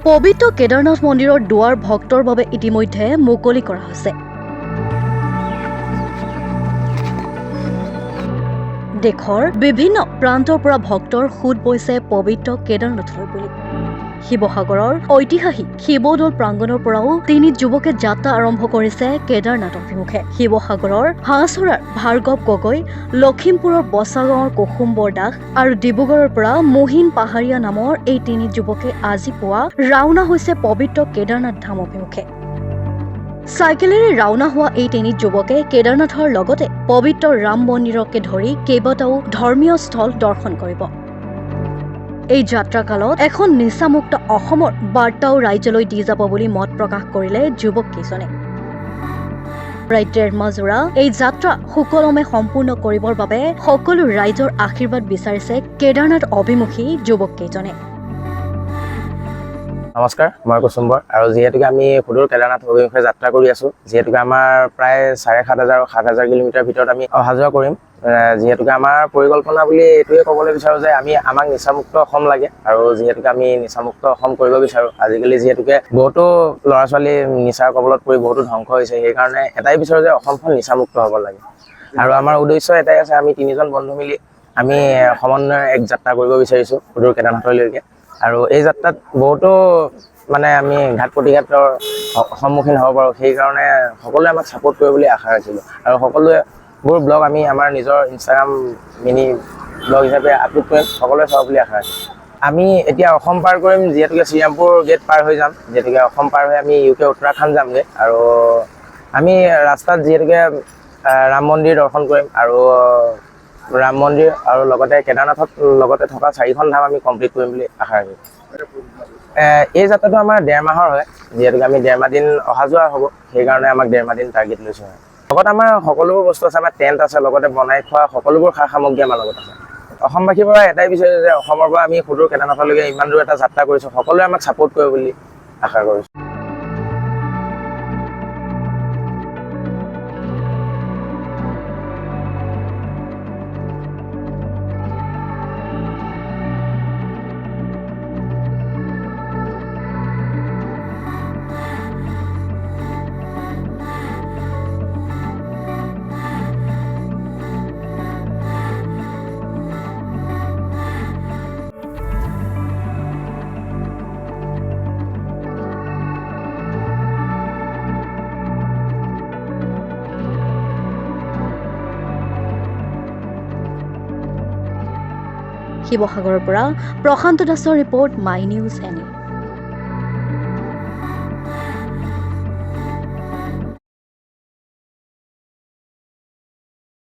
পবিত্ৰ কেদাৰনাথ মন্দিৰৰ দুৱাৰ ভক্তৰ বাবে ইতিমধ্যে মুকলি কৰা হৈছে। দেশৰ বিভিন্ন প্ৰান্তৰ পৰা ভক্তৰ সোঁত বৈছে পবিত্ৰ কেদাৰনাথৰ বুলি। শিৱসাগৰৰ ঐতিহাসিক শিৱদৌল প্ৰাংগণৰ পৰাও তিনি যুৱকে যাত্ৰা আৰম্ভ কৰিছে কেদাৰনাথ অভিমুখে। শিৱসাগৰৰ হাঁহচৰাৰ ভাৰ্গৱ গগৈ, লখিমপুৰৰ বচাগাঁৱৰ কুসুম্বৰ দাস আৰু ডিব্ৰুগড়ৰ পৰা মহিন পাহাৰীয়া নামৰ এই তিনি যুৱকে আজি পুৱা ৰাওনা হৈছে পবিত্ৰ কেদাৰনাথ ধাম অভিমুখে। চাইকেলেৰে ৰাওনা হোৱা এই তিনি যুৱকে কেদাৰনাথৰ লগতে পবিত্ৰ ৰাম মন্দিৰকে ধৰি কেইবাটাও ধৰ্মীয় স্থল দৰ্শন কৰিব। এই যাত্ৰাকালত এখন নিচামুক্ত অসমৰ বাৰ্তাও ৰাজ্যলৈ দি যাব বুলি মত প্ৰকাশ কৰিলে যুৱক কেইজনে। প্ৰায় 1.5 মাহজোৰা এই যাত্ৰা সুকলমে সম্পূৰ্ণ কৰিবৰ বাবে সকলো ৰাইজৰ আশীৰ্বাদ বিচাৰিছে কেদাৰনাথ অভিমুখী যুৱক কেইজনে। নমস্কাৰ, মই কুসুম্বৰ আৰু যিহেতুকে আমি সুদূৰ কেদাৰনাথ অভিমুখে যাত্ৰা কৰি আছোঁ, যিহেতুকে আমাৰ প্ৰায় 7,500 আৰু 7,000 কিলোমিটাৰ ভিতৰত আমি অহা যোৱা কৰিম। যিহেতুকে আমাৰ পৰিকল্পনা বুলি এইটোৱে ক'বলৈ বিচাৰোঁ যে আমাক নিচামুক্ত অসম লাগে আৰু যিহেতুকে আমি নিচামুক্ত অসম কৰিব বিচাৰোঁ। আজিকালি যিহেতুকে বহুতো ল'ৰা ছোৱালী নিচাৰ কবলত পৰি বহুতো ধ্বংস হৈছে, সেইকাৰণে এটাই বিচাৰোঁ যে অসমখন নিচামুক্ত হ'ব লাগে। আৰু আমাৰ উদ্দেশ্য এটাই আছে, আমি 3জন বন্ধু মিলি আমি সমন্বয়ে এক যাত্ৰা কৰিব বিচাৰিছোঁ সুদূৰ কেদাৰনাথলৈকে। আৰু এই যাত্ৰাত বহুতো আমি ঘাট প্ৰতিঘাতৰ সন্মুখীন হ'ব পাৰোঁ, সেইকাৰণে সকলোৱে আমাক ছাপোৰ্ট কৰিব বুলি আশা ৰাখিলোঁ। আৰু সকলোবোৰ ব্লগ আমি আমাৰ নিজৰ ইনষ্টাগ্ৰাম মিনি ব্লগ হিচাপে আপলোড কৰিম, সকলোৱে চাব বুলি আশা ৰাখিছোঁ। আমি এতিয়া অসম পাৰ কৰিম, যিহেতুকে শ্ৰীৰামপুৰ গেট পাৰ হৈ যাম, যিহেতুকে অসম পাৰ হৈ আমি UK উত্তৰাখণ্ড যামগৈ। আৰু আমি ৰাস্তাত যিহেতুকে ৰাম মন্দিৰ দৰ্শন কৰিম আৰু ৰাম মন্দিৰ আৰু লগতে কেদাৰনাথত লগতে থকা 4খন ধাম আমি কমপ্লিট কৰিম বুলি আশা ৰাখিছোঁ। এই যাত্ৰাটো আমাৰ 1.5 মাহৰ হয়, যিহেতুকে আমি 1.5 মাহ দিন অহা যোৱা হ'ব, সেইকাৰণে আমাক 1.5 মাহ দিন টাৰ্গেট লৈছোঁ। লগত আমাৰ সকলোবোৰ বস্তু আছে, আমাৰ টেণ্ট আছে, লগতে বনাই খোৱা সকলোবোৰ সা সামগ্ৰী আমাৰ লগত আছে। অসমবাসীৰ পৰা এটাই বিচাৰিছোঁ যে অসমৰ পৰা আমি সুদূৰ কেদাৰনাথলৈকে ইমান দূৰ এটা যাত্ৰা কৰিছোঁ, সকলোৱে আমাক ছাপোৰ্ট কৰিব বুলি আশা কৰিছোঁ। শিৱসাগৰৰ পৰা প্ৰশান্ত দাসৰ ৰিপৰ্ট, মাই নিউজ NA।